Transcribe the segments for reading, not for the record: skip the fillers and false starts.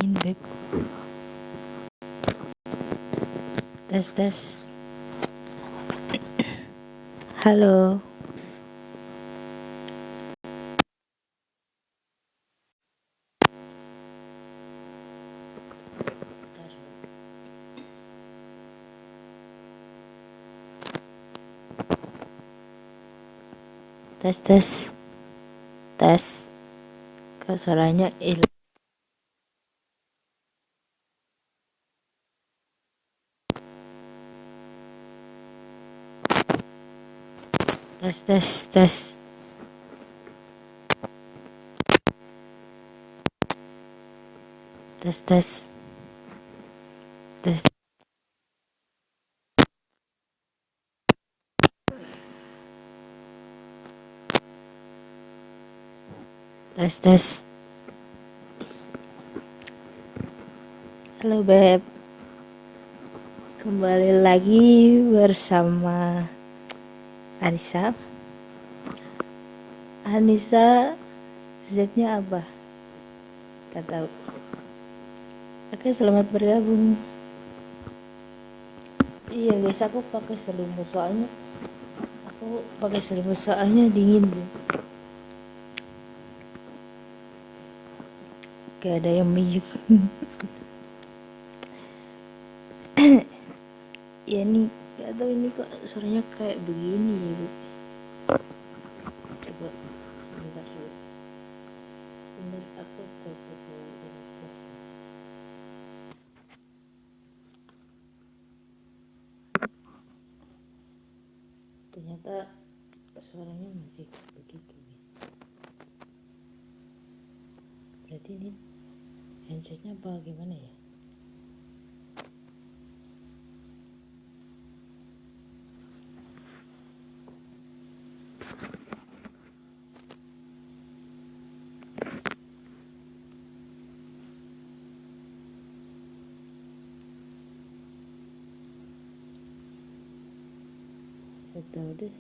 Testing, Beb. Tes. Halo. Tes. Kok suaranya hilang? Tes. Halo, Beb. Kembali lagi bersama Anissa. Z-nya apa? Gak tahu. Oke, selamat bergabung. Iya guys, aku pakai selimut soalnya dingin, Beb. Gak ada yang minyak. Ya ini gak tahu ini kok suaranya kayak begini ya, Bu. Coba sebentar dulu. Aku coba dulu tes. Ternyata suaranya masih begitu, guys. Berarti ini handsetnya apa gimana ya? Gak tahu deh.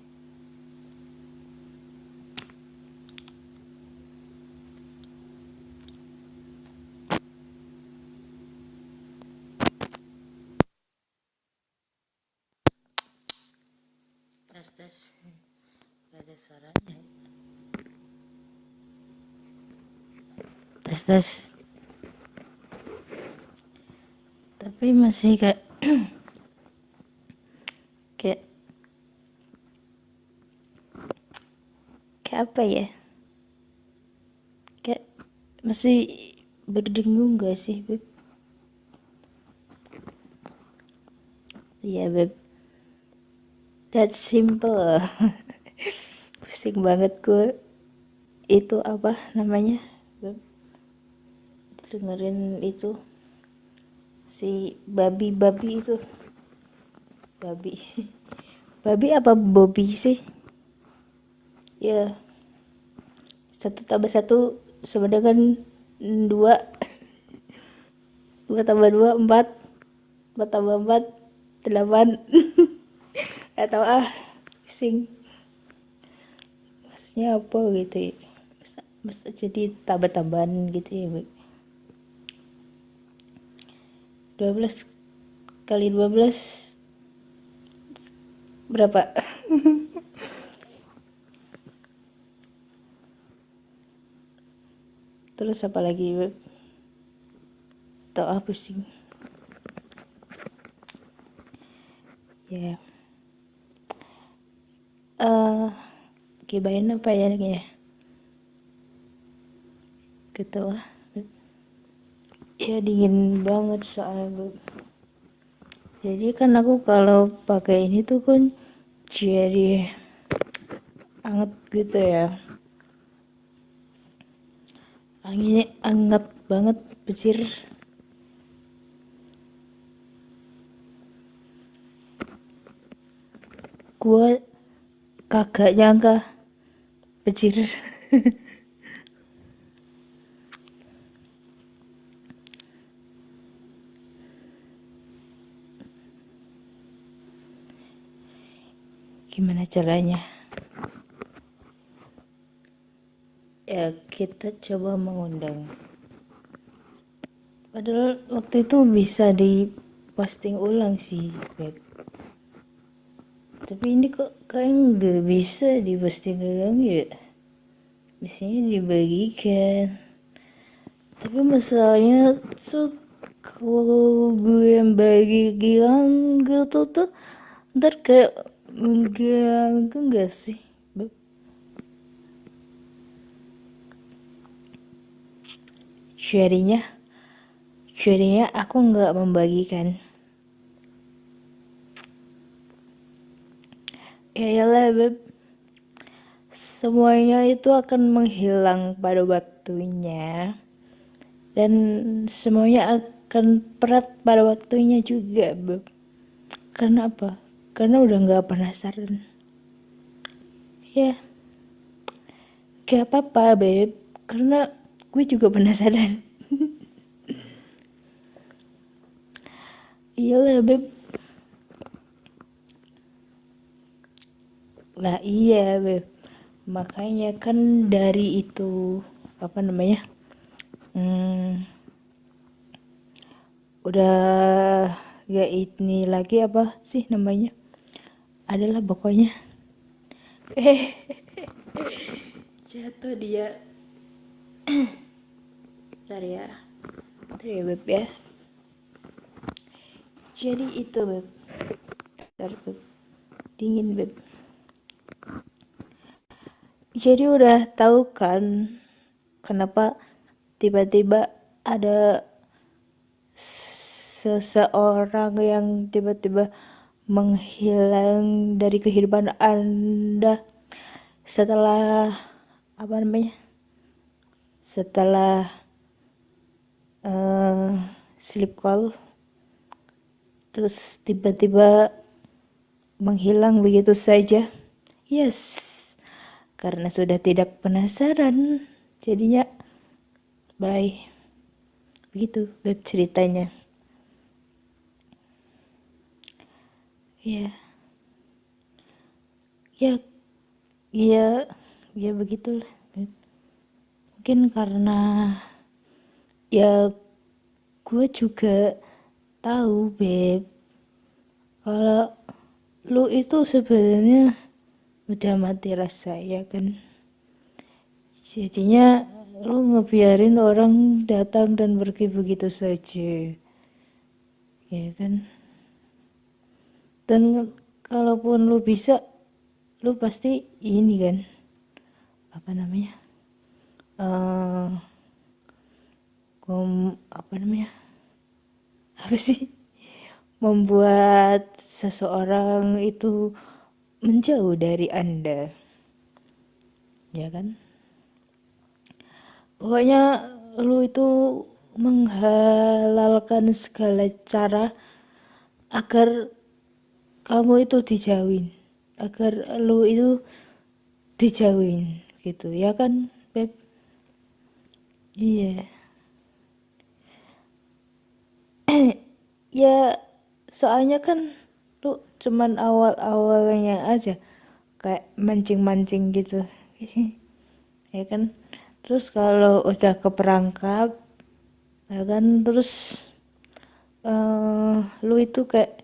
Tes. Gak ada suaranya. Tes. Tapi masih kayak kayak apa ya? Kayak masih berdengung gak sih, Beb? Iya, Beb. That's simple. Pusing banget gue. Itu apa namanya, Beb? Dengerin itu si babi itu. Babi apa Bobby sih? Ya, 1+1 sama dengan 2. 2+2 4. 4+4 8. Atau pusing. Maksudnya apa gitu ya? Masa jadi tambah-tambahan gitu ya, Bu? 12 kali 12 berapa? Terus apa lagi, Beb? Tau pusing. Ya. Gibain apa ya nih ya? Gitu lah. Ya dingin banget soalnya, Beb. Jadi kan aku kalau pakai ini tuh kan jadi anget gitu ya. Anginnya anget banget, becir. Gue kagak nyangka, becir. Gimana caranya? Ya kita coba mengundang Padahal waktu itu bisa diposting ulang sih, Beb. Tapi ini kok kayak nggak bisa diposting ulang ya. Biasanya dibagikan. Tapi masalahnya tuh kalau gue yang bagikan gitu tuh ntar kayak mengganggu nggak sih, Beb? Jadinya, jadinya aku nggak membagikan. Ya iyalah, Beb. Semuanya itu akan menghilang pada waktunya. Dan semuanya akan berat pada waktunya juga, Beb. Karena apa? Karena udah nggak penasaran. Ya, gak apa-apa, Beb. Karena gue juga penasaran. Iyalah, Beb. Lah iya, Beb. Makanya kan dari itu, apa namanya? Udah gak ini lagi apa sih namanya? Adalah pokoknya. Jatuh dia. Bentar ya. Bentar ya, Beb ya. Jadi itu, Beb. Bentar, Beb. Dingin, Beb. Jadi udah tahu kan kenapa tiba-tiba ada seseorang yang tiba-tiba menghilang dari kehidupan Anda setelah apa namanya? Setelah sleep call, terus tiba-tiba menghilang begitu saja. Yes, karena sudah tidak penasaran, jadinya bye. Begitu Beb ceritanya. Ya, ya, ya, ya begitulah, Beb. Mungkin karena ya gue juga tahu, Beb, kalau lu itu sebenarnya udah mati rasa, ya kan? Jadinya lu ngebiarin orang datang dan pergi begitu saja, ya kan? Dan kalaupun lu bisa, lu pasti ini kan, apa namanya? Apa namanya? Apa sih? Membuat seseorang itu menjauh dari Anda, ya kan? Pokoknya lu itu menghalalkan segala cara agar kamu itu dijauhin, agar lu itu dijauhin gitu, ya kan, Beb? Iya. Ya, soalnya kan lu cuman awal-awalnya aja kayak mancing-mancing gitu. Ya kan? Terus kalau udah keperangkap, ya kan, terus lu itu kayak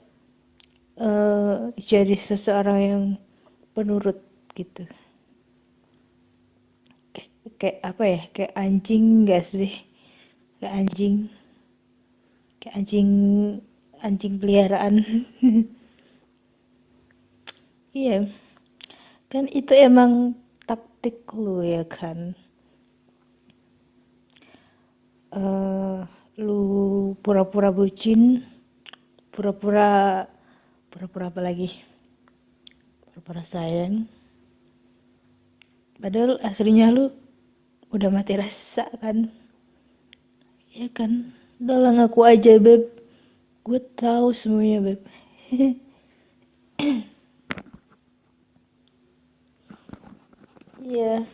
jadi seseorang yang penurut gitu. Kayak apa ya? Kayak anjing gak sih? Kayak anjing. Kayak anjing, anjing peliharaan. Iya, kan itu emang taktik lu ya kan. Lu pura-pura bucin, pura-pura pura-pura apa lagi? Pura-pura sayang. Padahal aslinya lu udah mati rasa kan. Ya kan? Udah lah ngaku aja, Beb. Gue tahu semuanya, Beb. Iya,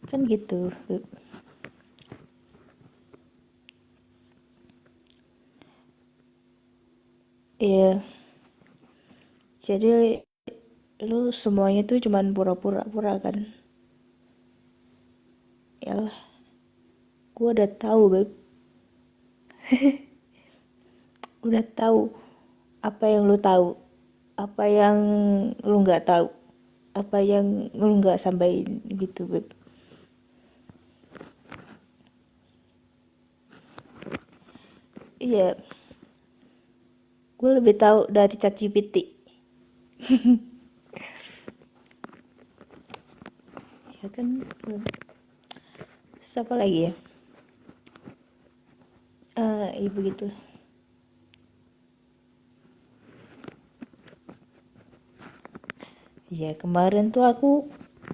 kan gitu, Beb. Iya, jadi lu semuanya tuh cuman pura-pura kan. Yalah, gue udah tahu, Beb. Udah tahu apa yang lu tahu, apa yang lu nggak tahu, apa yang lu nggak sampaikan gitu, Beb. Iya, gue lebih tahu dari ChatGPT. Ya kan. Siapa lagi ya? Iya begitu. Ya kemarin tuh aku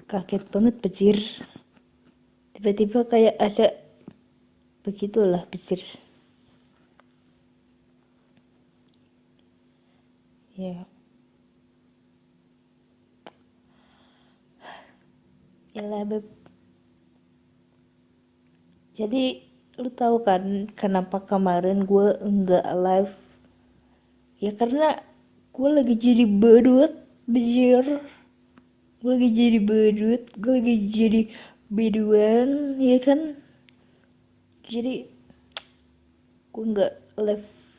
kaget banget bejir. Tiba-tiba kayak ada begitulah bejir. Ya, yalah Beb. Jadi lu tahu kan kenapa kemarin gue enggak live? Ya karena gue lagi jadi bedut, bejir. Gue lagi jadi bedut, gue lagi jadi biduan, ya kan? Jadi gue nggak live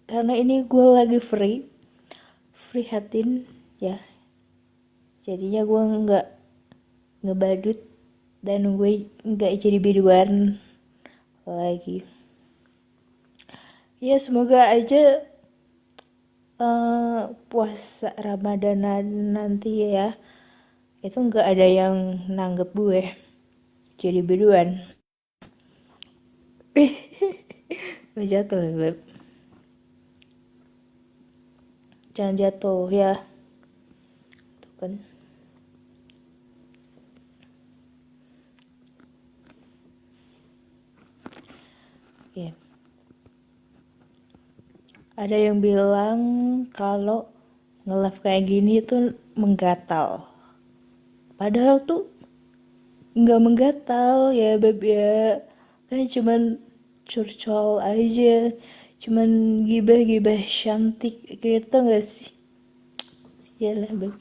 karena ini gue lagi free hatin ya. Jadinya gue nggak ngebadut dan gue nggak jadi biduan lagi. Ya semoga aja puasa Ramadanan nanti ya itu nggak ada yang nanggep gue jadi biduan. Gue jatuh Beb. Jangan jatuh ya tuh kan. Ya, ada yang bilang kalau nge-live kayak gini tuh menggatal, padahal tuh nggak menggatal ya Beb ya, kan cuman curcol aja, cuman gibah-gibah cantik gitu nggak sih? Ya lah Beb,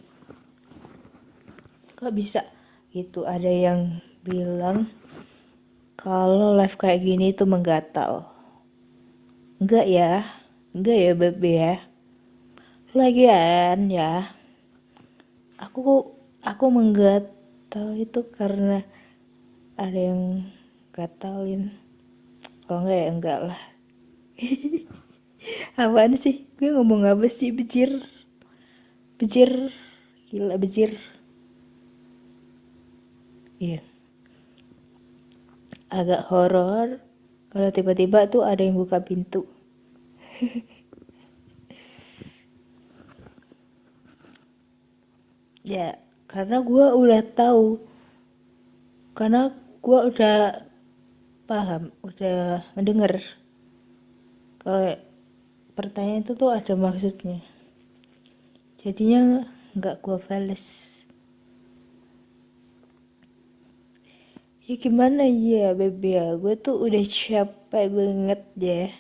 kok bisa gitu ada yang bilang kalau live kayak gini tuh menggatal. Enggak ya, enggak ya Beb ya. Lagian ya, aku menggatal itu karena ada yang gatalin. Kalau enggak ya enggak lah. Apaan sih? Gue ngomong apa sih? Bejir. Bejir. Gila bejir. Iya. Agak horor. Kalau tiba-tiba tuh ada yang buka pintu. Ya, karena gue udah tahu. Karena gue udah paham. Udah mendengar. Kalau pertanyaan itu tuh ada maksudnya. Jadinya nggak gue bales. Ya gimana ya Bebe ya, gue tuh udah capek banget ya.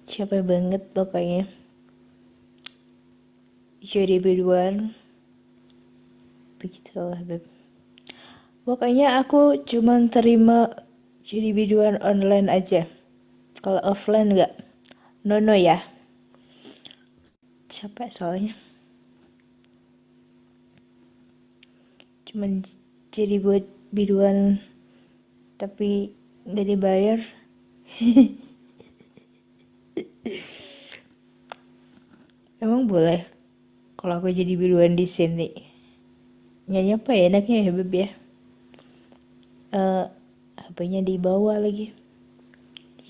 Capek banget pokoknya. Jadi biduan. Begitulah Beb. Pokoknya aku cuman terima jadi biduan online aja. Kalau offline nggak. No ya. Capek soalnya. Cuman jadi buat biduan tapi nggak dibayar. Emang boleh kalau aku jadi biduan di sini? Nyanyi apa ya enaknya ya Beb ya? HP-nya dibawa lagi.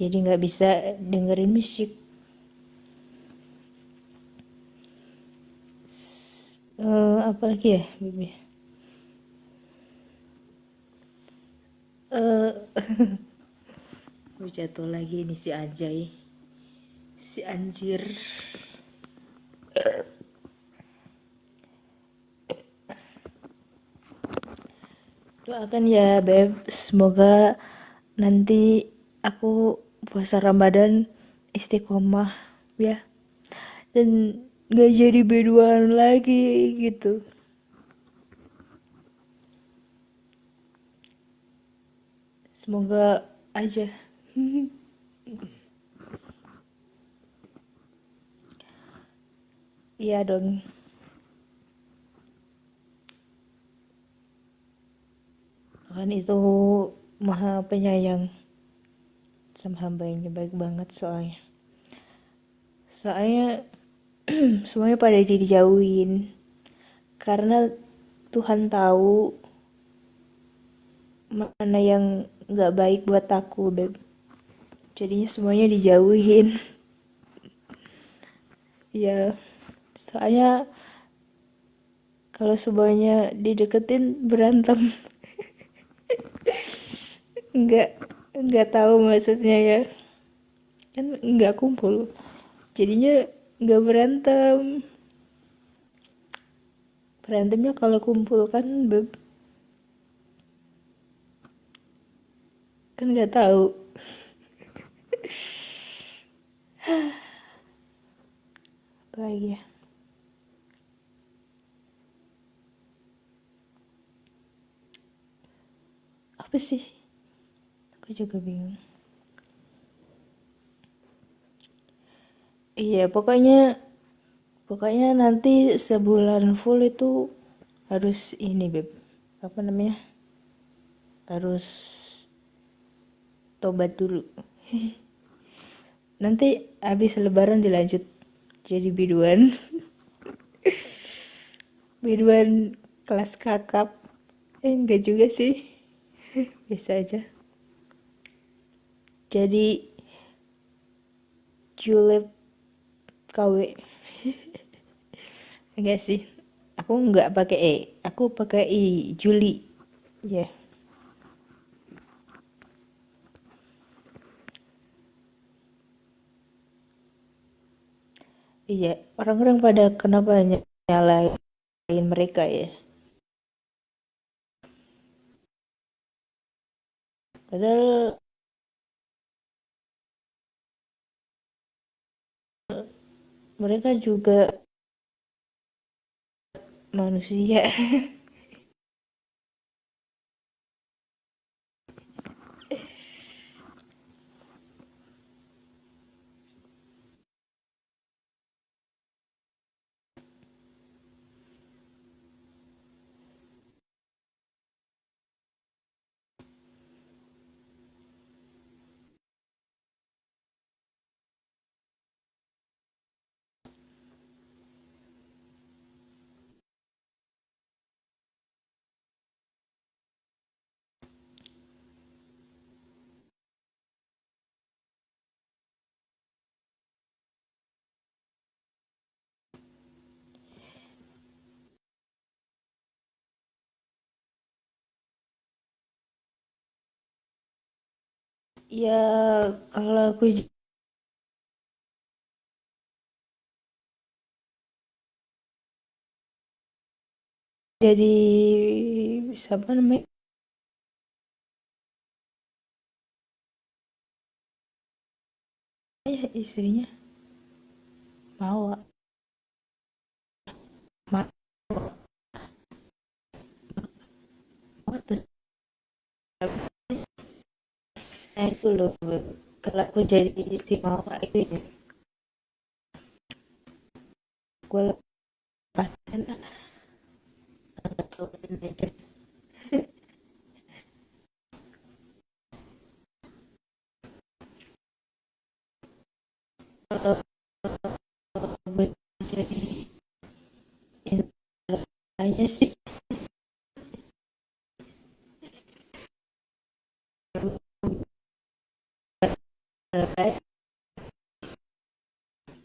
Jadi nggak bisa dengerin musik. Apa lagi ya Beb ya? Gue jatuh lagi nih si Anjay. Si anjir. Doakan ya Beb, semoga nanti aku puasa Ramadan istiqomah ya. Dan gak jadi biduan lagi gitu. Semoga aja. Iya dong. Tuhan itu maha penyayang sama hambanya, baik banget soalnya. Soalnya semuanya pada dijauhin karena Tuhan tahu mana yang nggak baik buat aku, beb. Jadinya semuanya dijauhin. Ya, soalnya kalau semuanya dideketin berantem. Nggak tahu maksudnya ya, kan nggak kumpul, jadinya nggak berantem. Berantemnya kalau kumpul kan, beb. Kan nggak tahu apa lagi ya. Apa sih, aku juga bingung. Iya, pokoknya pokoknya nanti sebulan full itu harus ini, beb, apa namanya, harus tobat dulu. Nanti habis lebaran dilanjut jadi biduan. Biduan kelas kakap. Enggak juga sih, biasa aja. Jadi julep KW. Enggak sih, aku nggak pakai E, aku pakai I, Juli. Ya, yeah. Iya, orang-orang pada kenapa nyalain mereka ya, padahal mereka juga manusia. Ya, kalau aku jadi siapa namanya, ya istrinya Mawa. Ma Mawa tuh. Nah itu loh, kalau aku jadi istri Mawa itu ya, gue lepasin lah, nggak tahu aja. Kalau gue jadi intranya sih, kayak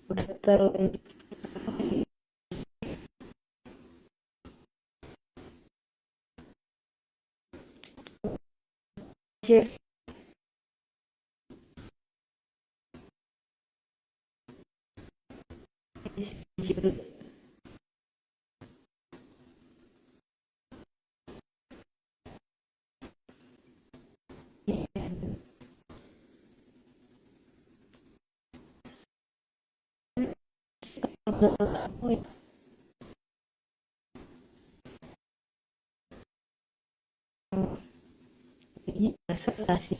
udah terlalu aja. Ini nggak salah sih,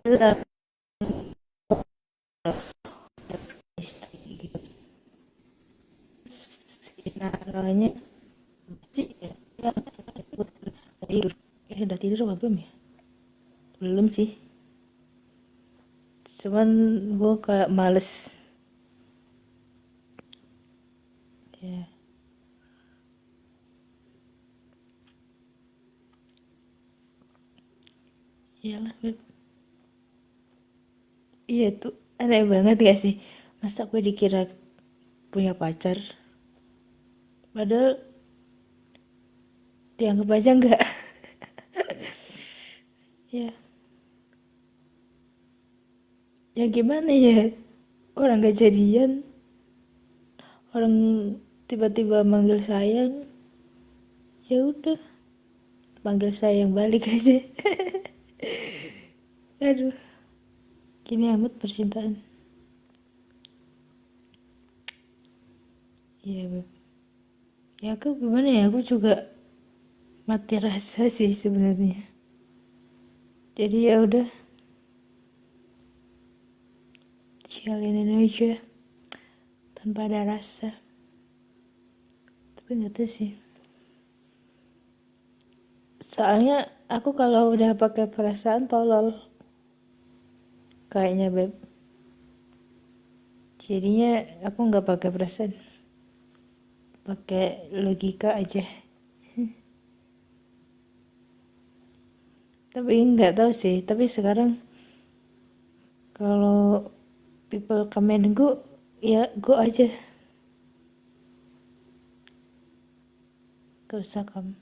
bilang istri gitu. Caranya sih ya, ya tidur. Udah tidur apa belum ya? Belum sih. Cuman gue kayak males. Ya, iyalah Beb. Iya tuh aneh banget gak sih? Masa gue dikira punya pacar? Padahal dianggap aja enggak. Ya, ya gimana ya? Orang gak jadian, orang tiba-tiba manggil sayang, ya udah, panggil sayang balik aja. Aduh, gini amat percintaan. Iya, Beb. Ya aku gimana ya? Aku juga mati rasa sih sebenarnya. Jadi ya udah, jalinin aja tanpa ada rasa. Tapi nggak tahu sih. Soalnya aku kalau udah pakai perasaan tolol, kayaknya Beb. Jadinya aku nggak pakai perasaan, pakai logika aja. Tapi nggak tahu sih. Tapi sekarang kalau people come and go, ya go aja. Gak usah come.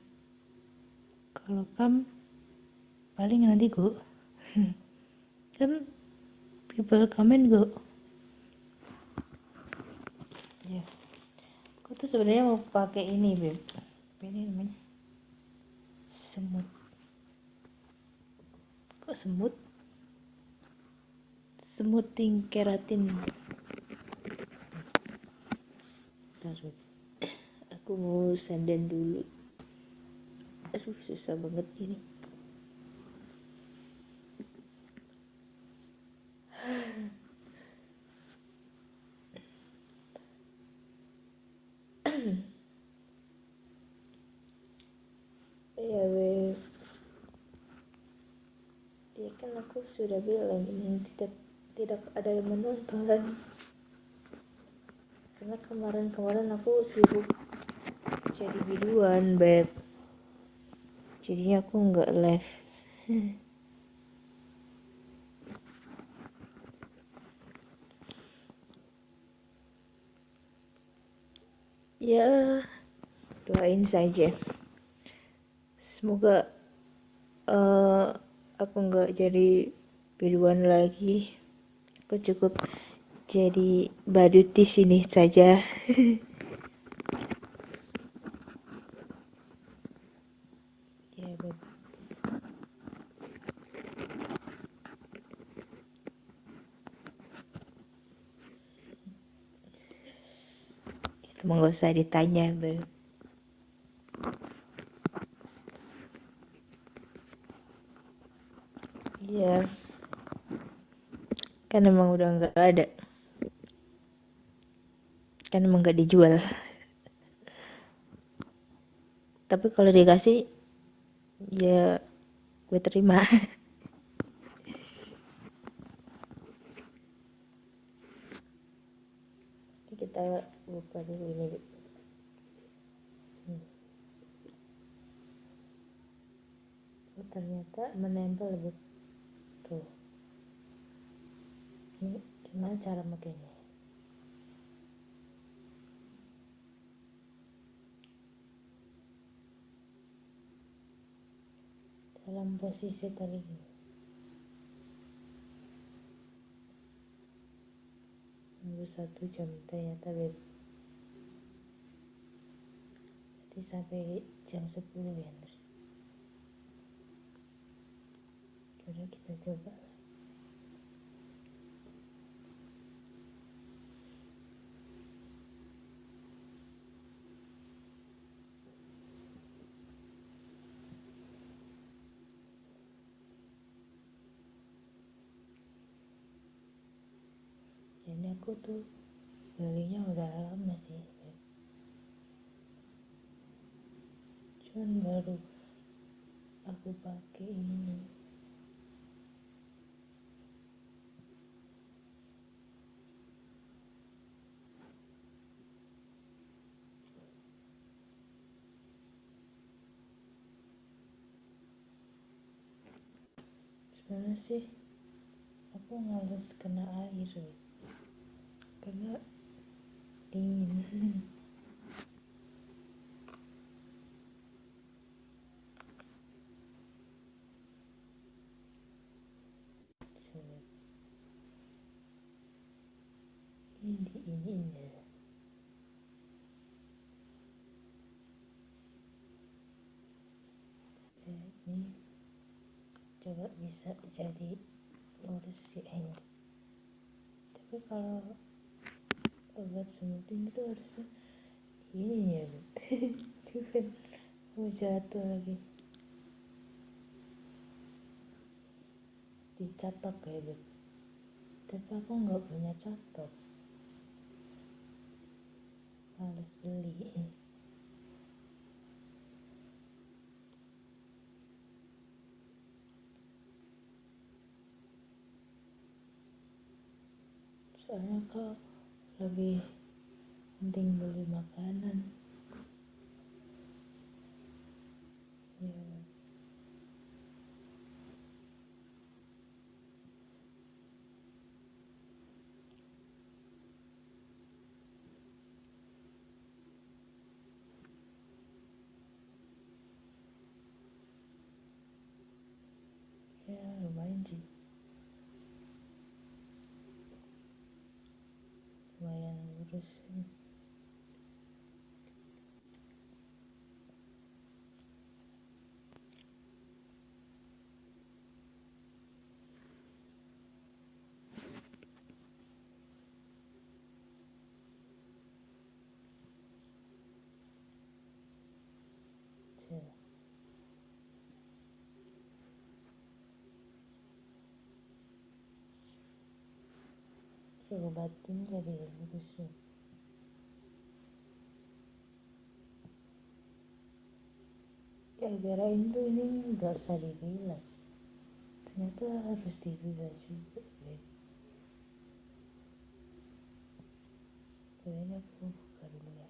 Kalau come paling nanti go. Kan people come and go. Ya, aku tuh sebenarnya mau pakai ini Beb. Apa ini namanya? Semut. Kok semut? Smoothing keratin. Bentar, aku mau senden dulu. Aduh, susah banget ini. Ya Beb, ya kan aku sudah bilang ini tidak ada yang menonton. Karena kemarin aku sibuk jadi biduan Beb. Jadinya aku nggak live. Ya, doain saja. Semoga aku nggak jadi biduan lagi. Aku cukup jadi badut di sini saja. Ya, Beb. Itu mah nggak usah ditanya, Beb. Iya, kan emang udah nggak ada. Kan emang nggak dijual. Tapi kalau dikasih, ya gue terima. Kita buka dulu ini. Oh, ternyata menempel betul. Ini gimana cara makainya? Dalam posisi tadi. Nunggu 1 jam ternyata Beb. Jadi sampai jam 10 ya. Udah kita coba. aku tuh belinya udah lama sih, cuman baru aku pakai ini. Sebenarnya sih aku males kena air karena dingin. ini ini coba bisa jadi lurus sih ini. Tapi kalau obat smoothing itu harusnya ini ya tuh kan mau jatuh lagi, dicatok ya Beb. Tapi aku nggak punya catok, males beli. Soalnya kau lebih penting beli makanan ya. Ya lumayan sih, lumayan lurus. Obatin jadi lurus ya. Gara-gara itu ini nggak usah dibilas, ternyata harus dibilas juga ya. Kayaknya aku buka dulu ya.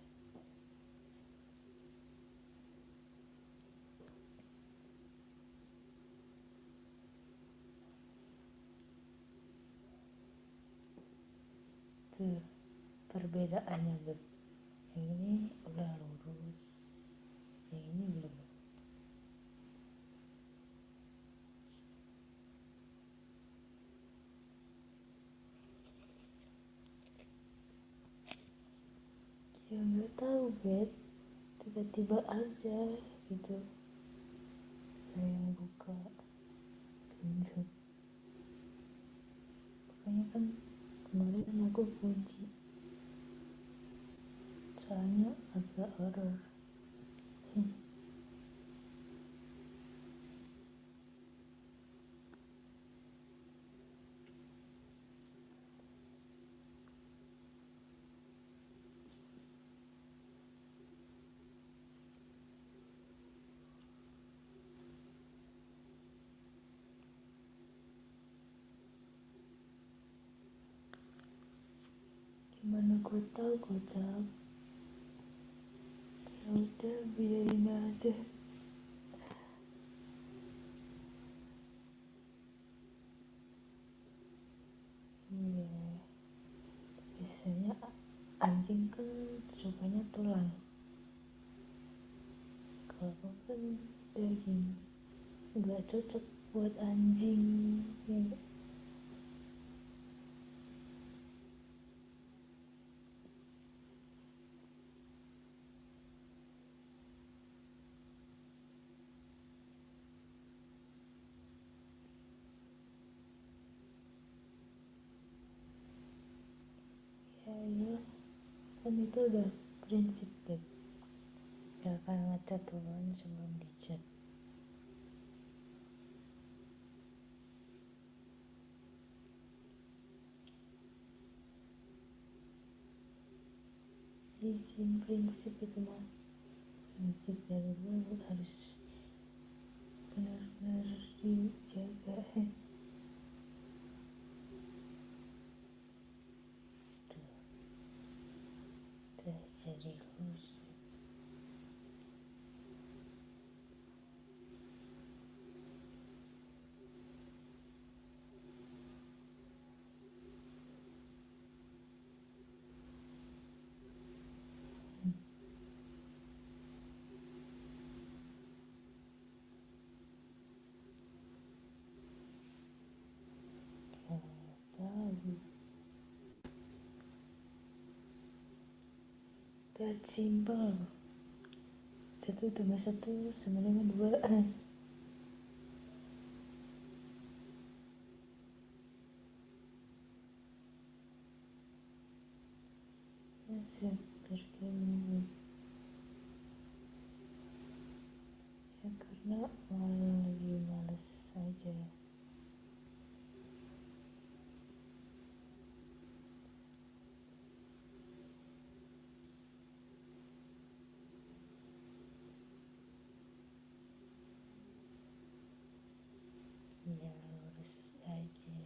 Tuh perbedaannya Beb, yang ini udah lurus, yang ini belum. Ya nggak tahu Beb, tiba-tiba aja gitu saya yang buka pintu. Pokoknya kan kemarin aku kunci, soalnya agak horor. Gimana gue tahu kocak, ya udah biarin aja. Iya, biasanya anjing kan sukanya tulang, kalau aku kan daging, nggak cocok buat anjing ya. Ya kan itu udah prinsip Beb, gak akan ngecat duluan sebelum dicat. prinsip itu mah, prinsip dari gue harus benar-benar dijaga. Tuh jadi khusus. Tahu that simple, 1+1 sama dengan 2. Terkini ya karena lagi males aja. Ya lurus aja.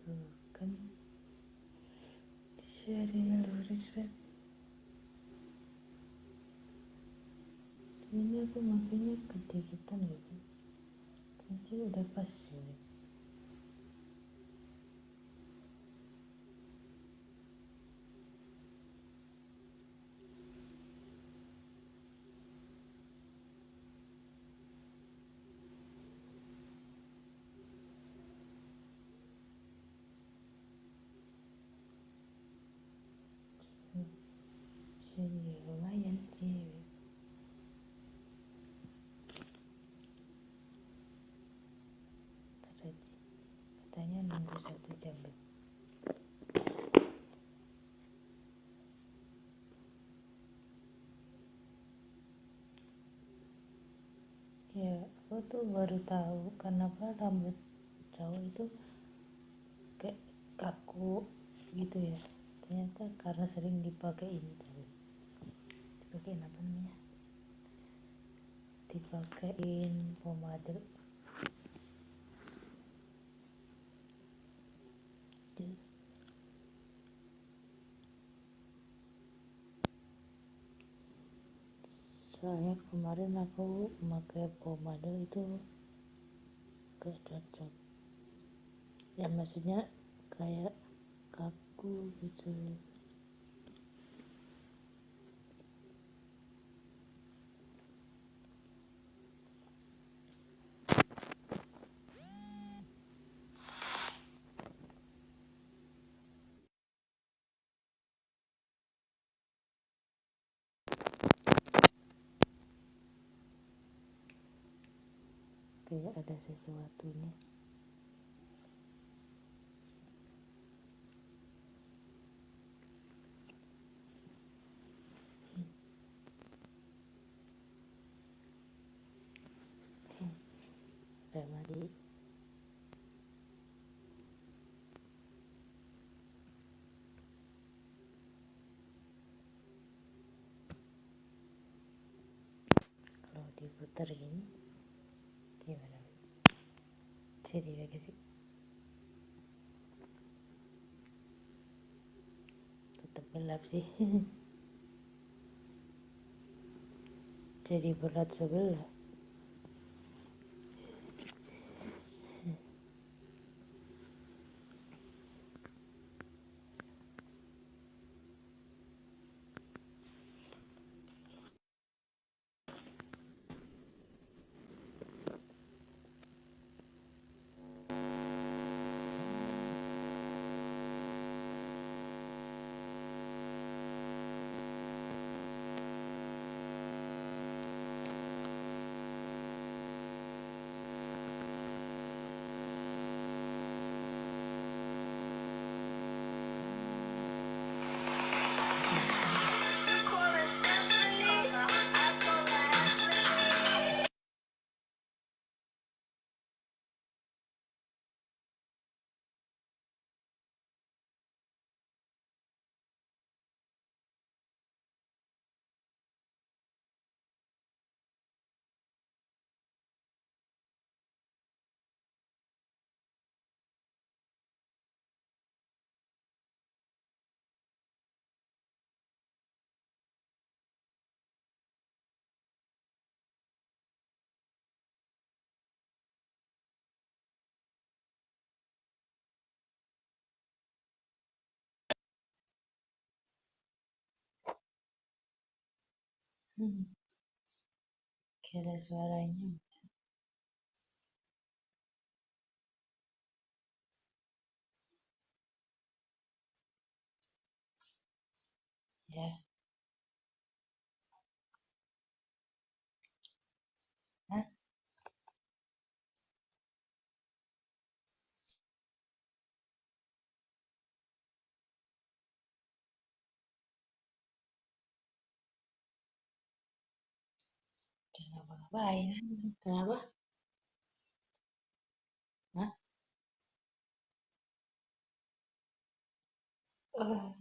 Tuh kan jadinya lurus banget. Ini aku makanya kedikitan gitu. Kayaknya udah pas sih. Jadi lumayan sih. Katanya nunggu 1 jam. Ya, aku tuh baru tahu kenapa rambut cowok itu kayak kaku gitu ya. Ternyata karena sering dipakein apa namanya? Dipakein pomade. Soalnya kemarin aku pakai pomade itu gak cocok. Ya maksudnya kayak kaku gitu. Kayak ada sesuatunya. Udah mandi. Kalau diputer gini gimana? Jadi lagi sih. Tetap gelap sih. Jadi berat sebelah. Hmm, kira suaranya. Ya. Hah? Kenapa ngapain? Kenapa? Hah? Oh,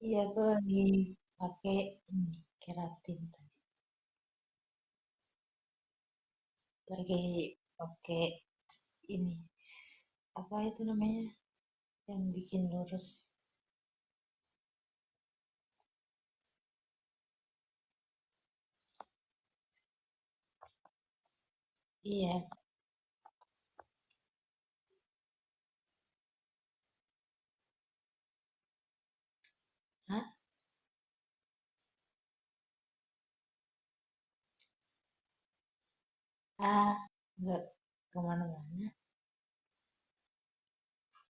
iya gue lagi pakai ini keratin tadi. Lagi pakai ini apa itu namanya yang bikin lurus. Iya. Hah? Ah, nggak kemana-mana.